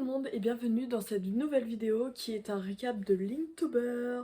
le monde et bienvenue dans cette nouvelle vidéo qui est un récap de Linktober.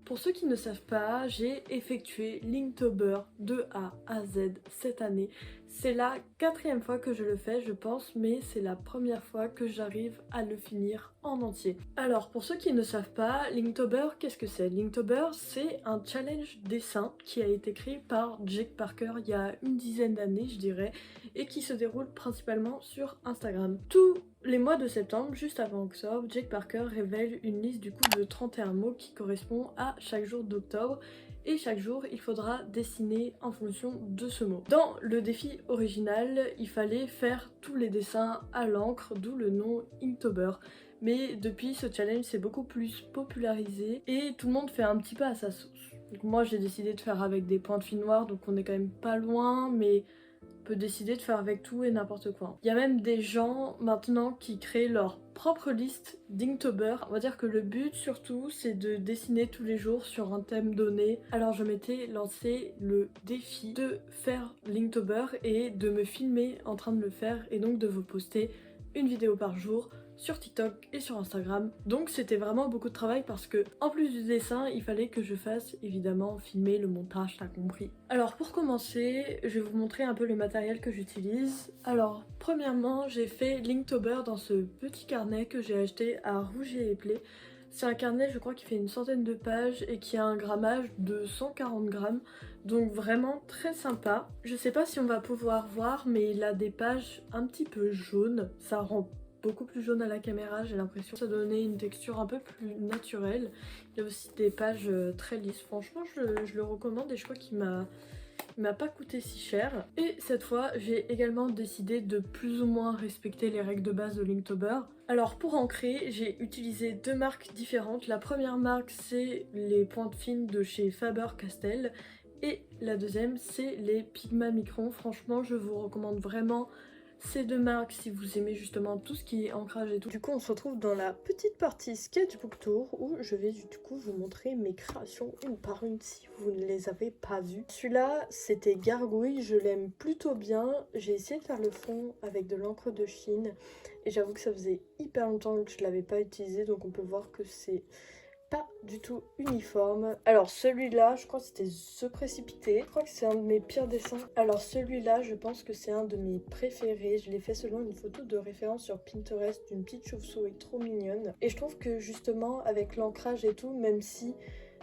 Pour ceux qui ne savent pas, j'ai effectué Linktober de A à Z cette année. C'est la 4e fois que je le fais je pense, mais c'est la première fois que j'arrive à le finir en entier. Alors pour ceux qui ne savent pas, Linktober, qu'est-ce que c'est? Linktober, c'est un challenge dessin qui a été créé par Jake Parker il y a une dizaine d'années je dirais, et qui se déroule principalement sur Instagram. Tous les mois de septembre, juste avant octobre, Jake Parker révèle une liste du coup de 31 mots qui correspond à chaque jour d'octobre. Et chaque jour, il faudra dessiner en fonction de ce mot. Dans le défi original, il fallait faire tous les dessins à l'encre, d'où le nom Inktober. Mais depuis, ce challenge s'est beaucoup plus popularisé et tout le monde fait un petit peu à sa sauce. Donc moi, j'ai décidé de faire avec des pointes fines noires, donc on est quand même pas loin, mais peut décider de faire avec tout et n'importe quoi. Il y a même des gens maintenant qui créent leur propre liste d'Inktober. On va dire que le but surtout c'est de dessiner tous les jours sur un thème donné. Alors je m'étais lancé le défi de faire Linktober et de me filmer en train de le faire et donc de vous poster une vidéo par jour sur TikTok et sur Instagram. Donc c'était vraiment beaucoup de travail parce que en plus du dessin, il fallait que je fasse évidemment filmer le montage, t'as compris. Alors pour commencer, je vais vous montrer un peu le matériel que j'utilise. Alors premièrement, j'ai fait Linktober dans ce petit carnet que j'ai acheté à Rouget et Play. C'est un carnet, je crois, qui fait une centaine de pages et qui a un grammage de 140 grammes. Donc vraiment très sympa. Je sais pas si on va pouvoir voir, mais il a des pages un petit peu jaunes. Ça rend beaucoup plus jaune à la caméra, j'ai l'impression que ça donnait une texture un peu plus naturelle. Il y a aussi des pages très lisses. Franchement, je le recommande et je crois qu'il m'a pas coûté si cher. Et cette fois, j'ai également décidé de plus ou moins respecter les règles de base de Linktober. Alors pour ancrer, j'ai utilisé deux marques différentes. La première marque, c'est les pointes fines de chez Faber-Castell. Et la deuxième, c'est les Pigma Micron. Franchement, je vous recommande vraiment ces deux marques si vous aimez justement tout ce qui est ancrage et tout. Du coup on se retrouve dans la petite partie sketchbook tour où je vais du coup vous montrer mes créations une par une si vous ne les avez pas vues. Celui-là c'était Gargouille, je l'aime plutôt bien. J'ai essayé de faire le fond avec de l'encre de Chine et j'avoue que ça faisait hyper longtemps que je l'avais pas utilisé, donc on peut voir que c'est pas du tout uniforme. Alors celui-là, je crois que c'était The Précipité. Je crois que c'est un de mes pires dessins. Alors celui-là, je pense que c'est un de mes préférés. Je l'ai fait selon une photo de référence sur Pinterest d'une petite chauve-souris trop mignonne. Et je trouve que justement, avec l'ancrage et tout, même si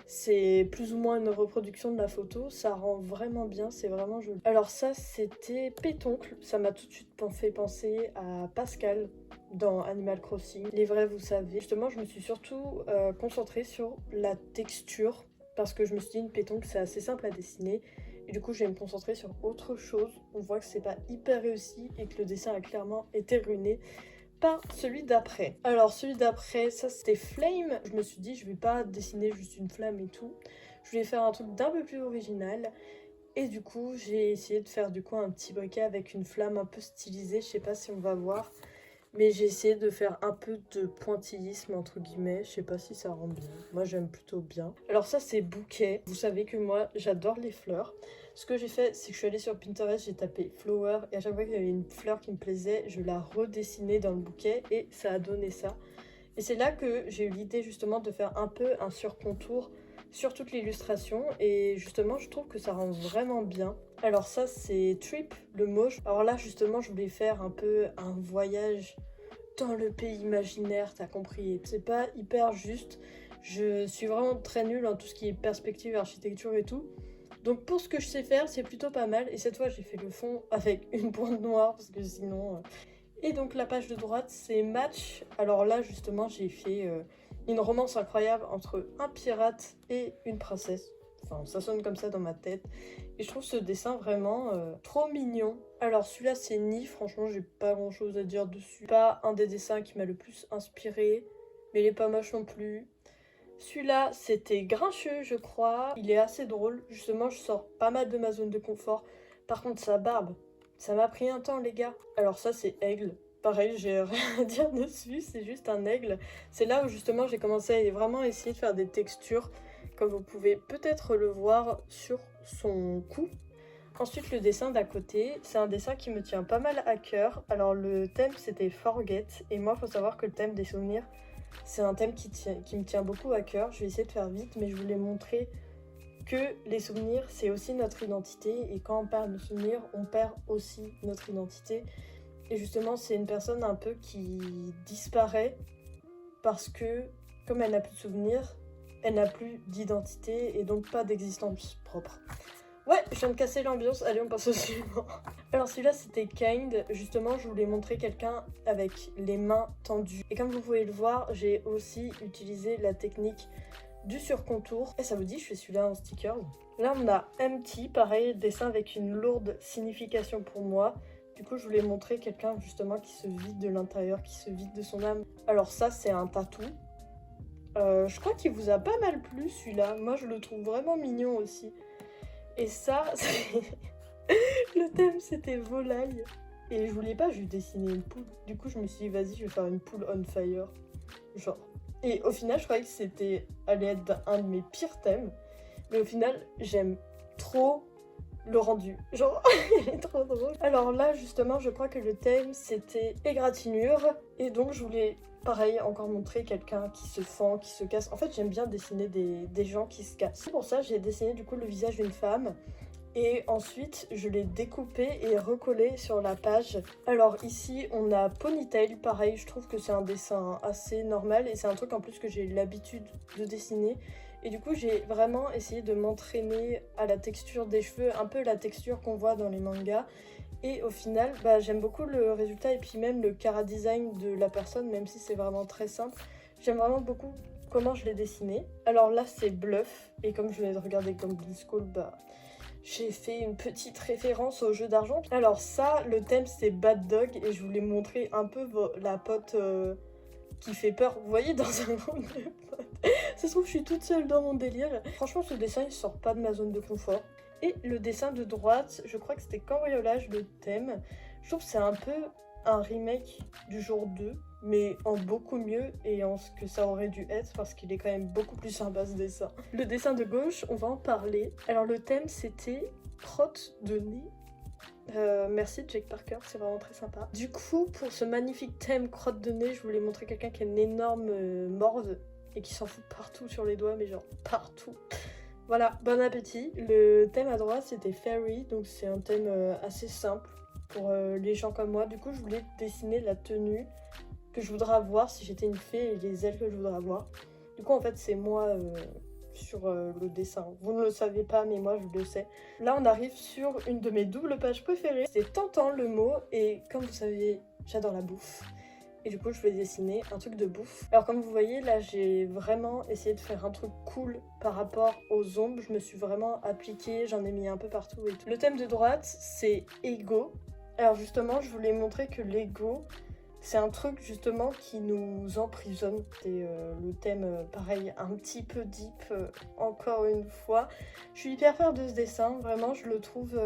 c'est plus ou moins une reproduction de la photo, ça rend vraiment bien, c'est vraiment joli. Alors ça, c'était Pétoncle. Ça m'a tout de suite fait penser à Pascal dans Animal Crossing. Les vrais, vous savez. Justement, je me suis surtout concentrée sur la texture parce que je me suis dit une pétoncle, c'est assez simple à dessiner. Et du coup, je vais me concentrer sur autre chose. On voit que c'est pas hyper réussi et que le dessin a clairement été ruiné par celui d'après. Alors celui d'après, ça c'était Flame. Je me suis dit je vais pas dessiner juste une flamme et tout. Je voulais faire un truc d'un peu plus original. Et du coup j'ai essayé de faire du coup un petit briquet avec une flamme un peu stylisée. Je sais pas si on va voir. Mais j'ai essayé de faire un peu de pointillisme entre guillemets. Je sais pas si ça rend bien. Moi j'aime plutôt bien. Alors ça c'est bouquet. Vous savez que moi j'adore les fleurs. Ce que j'ai fait, c'est que je suis allée sur Pinterest, j'ai tapé flower et à chaque fois qu'il y avait une fleur qui me plaisait, je la redessinais dans le bouquet et ça a donné ça. Et c'est là que j'ai eu l'idée justement de faire un peu un surcontour sur toute l'illustration et justement je trouve que ça rend vraiment bien. Alors ça c'est Trip, le moche. Alors là justement je voulais faire un peu un voyage dans le pays imaginaire, t'as compris. C'est pas hyper juste, je suis vraiment très nulle en tout ce qui est perspective, architecture et tout. Donc pour ce que je sais faire, c'est plutôt pas mal. Et cette fois, j'ai fait le fond avec une pointe noire parce que sinon... Et donc la page de droite, c'est Match. Alors là, justement, j'ai fait une romance incroyable entre un pirate et une princesse. Enfin, ça sonne comme ça dans ma tête. Et je trouve ce dessin vraiment trop mignon. Alors celui-là, c'est Ni. Franchement, j'ai pas grand-chose à dire dessus. Pas un des dessins qui m'a le plus inspiré. Mais il est pas moche non plus. Celui-là, c'était Grincheux, je crois. Il est assez drôle. Justement, je sors pas mal de ma zone de confort. Par contre, sa barbe, ça m'a pris un temps, les gars. Alors ça, c'est Aigle. Pareil, j'ai rien à dire dessus, c'est juste un aigle. C'est là où justement j'ai commencé à vraiment essayer de faire des textures, comme vous pouvez peut-être le voir sur son cou. Ensuite, le dessin d'à côté, c'est un dessin qui me tient pas mal à cœur. Alors le thème c'était Forget, et moi faut savoir que le thème des souvenirs, c'est un thème qui me tient beaucoup à cœur. Je vais essayer de faire vite, mais je voulais montrer que les souvenirs c'est aussi notre identité, et quand on perd nos souvenirs, on perd aussi notre identité. Et justement, c'est une personne un peu qui disparaît parce que comme elle n'a plus de souvenirs, elle n'a plus d'identité et donc pas d'existence propre. Ouais, je viens de casser l'ambiance, allez on passe au suivant. Alors celui-là c'était Kind, justement je voulais montrer quelqu'un avec les mains tendues. Et comme vous pouvez le voir, j'ai aussi utilisé la technique du surcontour. Et ça vous dit, je fais celui-là en stickers. Là on a Empty, pareil, dessin avec une lourde signification pour moi. Du coup je voulais montrer quelqu'un justement qui se vide de l'intérieur, qui se vide de son âme. Alors ça c'est un tatou. Je crois qu'il vous a pas mal plu celui-là, moi je le trouve vraiment mignon aussi. Et ça, le thème c'était volaille. Et je voulais pas juste dessiner une poule. Du coup je me suis dit vas-y je vais faire une poule on fire. Genre. Et au final je croyais que c'était allait être un de mes pires thèmes. Mais au final j'aime trop le rendu. Genre il est trop drôle. Alors là justement je crois que le thème c'était égratignure. Et donc je voulais pareil encore montrer quelqu'un qui se fend, qui se casse. En fait j'aime bien dessiner des gens qui se cassent. Pour ça j'ai dessiné du coup le visage d'une femme. Et ensuite je l'ai découpé et recollé sur la page. Alors ici on a Ponytail, pareil je trouve que c'est un dessin assez normal. Et c'est un truc en plus que j'ai l'habitude de dessiner. Et du coup j'ai vraiment essayé de m'entraîner à la texture des cheveux, un peu la texture qu'on voit dans les mangas. Et au final, j'aime beaucoup le résultat et puis même le chara design de la personne, même si c'est vraiment très simple. J'aime vraiment beaucoup comment je l'ai dessiné. Alors là c'est Bluff, et comme je venais de regarder comme School, j'ai fait une petite référence au jeu d'argent. Alors ça, le thème c'est Bad Dog, et je voulais montrer un peu la pote qui fait peur. Vous voyez, dans un groupe de potes. Ça se trouve, je suis toute seule dans mon délire. Franchement, ce dessin, il sort pas de ma zone de confort. Et le dessin de droite, je crois que c'était Cambriolage, le thème. Je trouve que c'est un peu un remake du jour 2, mais en beaucoup mieux et en ce que ça aurait dû être, parce qu'il est quand même beaucoup plus sympa ce dessin. Le dessin de gauche, on va en parler. Alors le thème, c'était crotte de nez. Merci Jake Parker, c'est vraiment très sympa. Du coup, pour ce magnifique thème crotte de nez, je voulais montrer quelqu'un qui a une énorme morve et qui s'en fout partout sur les doigts, mais genre partout. Voilà, bon appétit. Le thème à droite c'était Fairy, donc c'est un thème assez simple pour les gens comme moi. Du coup je voulais dessiner la tenue que je voudrais avoir si j'étais une fée et les ailes que je voudrais avoir. Du coup en fait c'est moi sur le dessin. Vous ne le savez pas mais moi je le sais. Là on arrive sur une de mes doubles pages préférées. C'est tentant le mot, et comme vous savez j'adore la bouffe. Et du coup je vais dessiner un truc de bouffe. Alors comme vous voyez là j'ai vraiment essayé de faire un truc cool par rapport aux ombres. Je me suis vraiment appliquée, j'en ai mis un peu partout et tout. Le thème de droite c'est ego. Alors justement je voulais montrer que l'ego c'est un truc justement qui nous emprisonne. C'est le thème pareil un petit peu deep encore une fois. Je suis hyper fière de ce dessin, vraiment je le trouve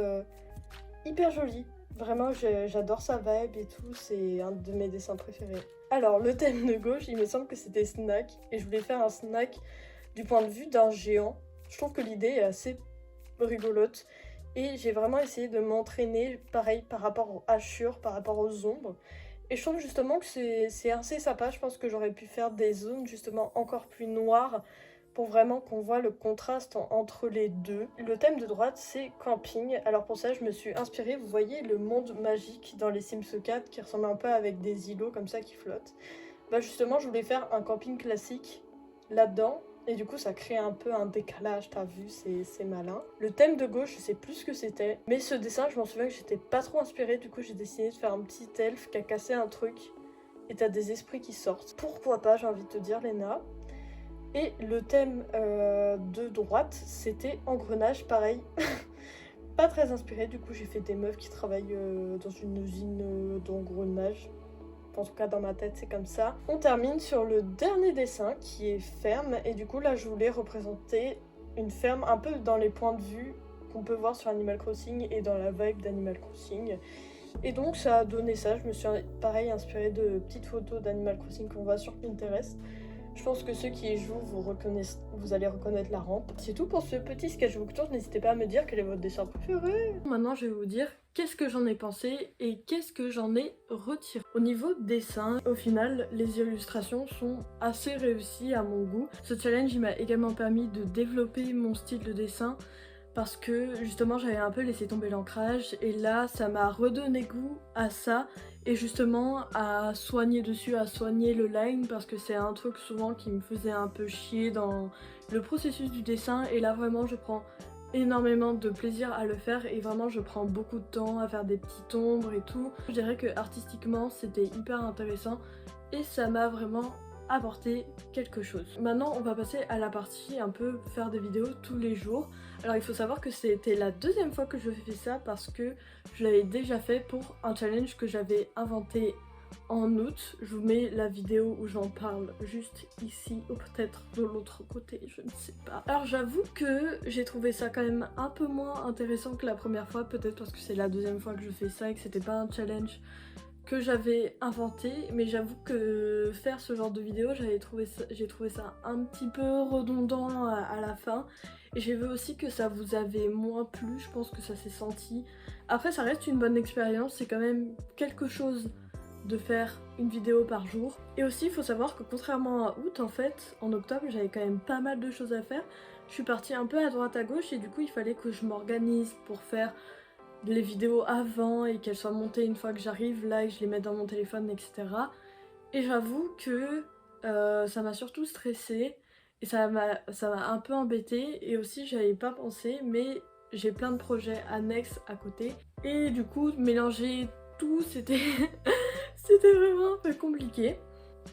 hyper joli. Vraiment, j'adore sa vibe et tout, c'est un de mes dessins préférés. Alors, le thème de gauche, il me semble que c'était snack, et je voulais faire un snack du point de vue d'un géant. Je trouve que l'idée est assez rigolote, et j'ai vraiment essayé de m'entraîner, pareil, par rapport aux hachures, par rapport aux ombres. Et je trouve justement que c'est assez sympa, je pense que j'aurais pu faire des zones justement encore plus noires, pour vraiment qu'on voit le contraste entre les deux. Le thème de droite c'est camping. Alors pour ça je me suis inspirée, vous voyez le monde magique dans les Sims 4 qui ressemble un peu avec des îlots comme ça qui flottent. Justement je voulais faire un camping classique là-dedans. Et du coup ça crée un peu un décalage, t'as vu, c'est malin. Le thème de gauche je sais plus ce que c'était. Mais ce dessin je m'en souviens que j'étais pas trop inspirée. Du coup j'ai décidé de faire un petit elfe qui a cassé un truc. Et t'as des esprits qui sortent. Pourquoi pas, j'ai envie de te dire Léna. Et le thème de droite, c'était engrenage, pareil. Pas très inspiré, du coup j'ai fait des meufs qui travaillent dans une usine d'engrenage. En tout cas dans ma tête c'est comme ça. On termine sur le dernier dessin qui est ferme. Et du coup là je voulais représenter une ferme un peu dans les points de vue qu'on peut voir sur Animal Crossing et dans la vibe d'Animal Crossing. Et donc ça a donné ça, je me suis pareil inspirée de petites photos d'Animal Crossing qu'on voit sur Pinterest. Je pense que ceux qui y jouent, vous allez reconnaître la rampe. C'est tout pour ce petit sketchbook tour. N'hésitez pas à me dire quel est votre dessin préféré. Maintenant, je vais vous dire qu'est-ce que j'en ai pensé et qu'est-ce que j'en ai retiré. Au niveau dessin, au final, les illustrations sont assez réussies à mon goût. Ce challenge, il m'a également permis de développer mon style de dessin parce que justement j'avais un peu laissé tomber l'ancrage et là ça m'a redonné goût à ça et justement à soigner dessus, à soigner le line parce que c'est un truc souvent qui me faisait un peu chier dans le processus du dessin et là vraiment je prends énormément de plaisir à le faire et vraiment je prends beaucoup de temps à faire des petites ombres et tout. Je dirais que artistiquement c'était hyper intéressant et ça m'a vraiment apporté quelque chose. Maintenant on va passer à la partie un peu faire des vidéos tous les jours. Alors il faut savoir que c'était la deuxième fois que je fais ça parce que je l'avais déjà fait pour un challenge que j'avais inventé en août. Je vous mets la vidéo où j'en parle juste ici ou peut-être de l'autre côté, je ne sais pas. Alors j'avoue que j'ai trouvé ça quand même un peu moins intéressant que la première fois, peut-être parce que c'est la deuxième fois que je fais ça et que c'était pas un challenge que j'avais inventé, mais j'avoue que faire ce genre de vidéo, j'ai trouvé ça un petit peu redondant à la fin. Et j'ai vu aussi que ça vous avait moins plu, je pense que ça s'est senti. Après ça reste une bonne expérience, c'est quand même quelque chose de faire une vidéo par jour. Et aussi il faut savoir que contrairement à août, en fait, en octobre j'avais quand même pas mal de choses à faire. Je suis partie un peu à droite à gauche et du coup il fallait que je m'organise pour faire les vidéos avant et qu'elles soient montées une fois que j'arrive là et que je les mette dans mon téléphone, etc. Et j'avoue que ça m'a surtout stressée et ça m'a un peu embêtée et aussi j'avais pas pensé mais j'ai plein de projets annexes à côté et du coup mélanger tout c'était c'était vraiment un peu compliqué.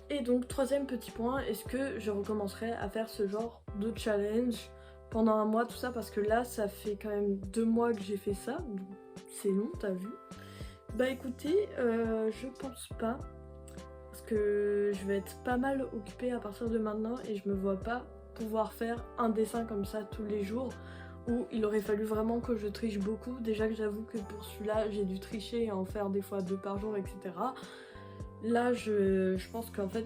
Et donc troisième petit point, est-ce que je recommencerai à faire ce genre de challenge pendant un mois, tout ça, parce que là ça fait quand même 2 mois que j'ai fait ça, donc c'est long, t'as vu. Bah écoutez, je pense pas, parce que je vais être pas mal occupée à partir de maintenant et je me vois pas pouvoir faire un dessin comme ça tous les jours où il aurait fallu vraiment que je triche beaucoup. Déjà que j'avoue que pour celui-là j'ai dû tricher et en faire des fois 2 par jour, etc. Là je pense qu'en fait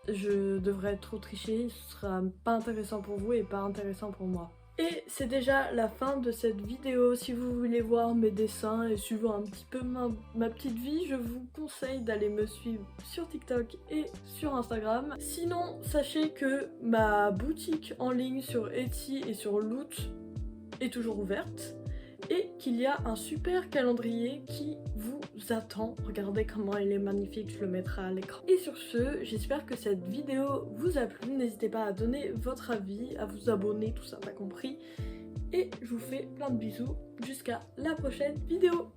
je devrais trop tricher, ce sera pas intéressant pour vous et pas intéressant pour moi. Et c'est déjà la fin de cette vidéo. Si vous voulez voir mes dessins et suivre un petit peu ma petite vie, je vous conseille d'aller me suivre sur TikTok et sur Instagram. Sinon, sachez que ma boutique en ligne sur Etsy et sur Loot est toujours ouverte et qu'il y a un super calendrier qui vous attend. Regardez comment il est magnifique, je le mettrai à l'écran. Et sur ce, j'espère que cette vidéo vous a plu. N'hésitez pas à donner votre avis, à vous abonner, tout ça, t'as compris. Et je vous fais plein de bisous jusqu'à la prochaine vidéo.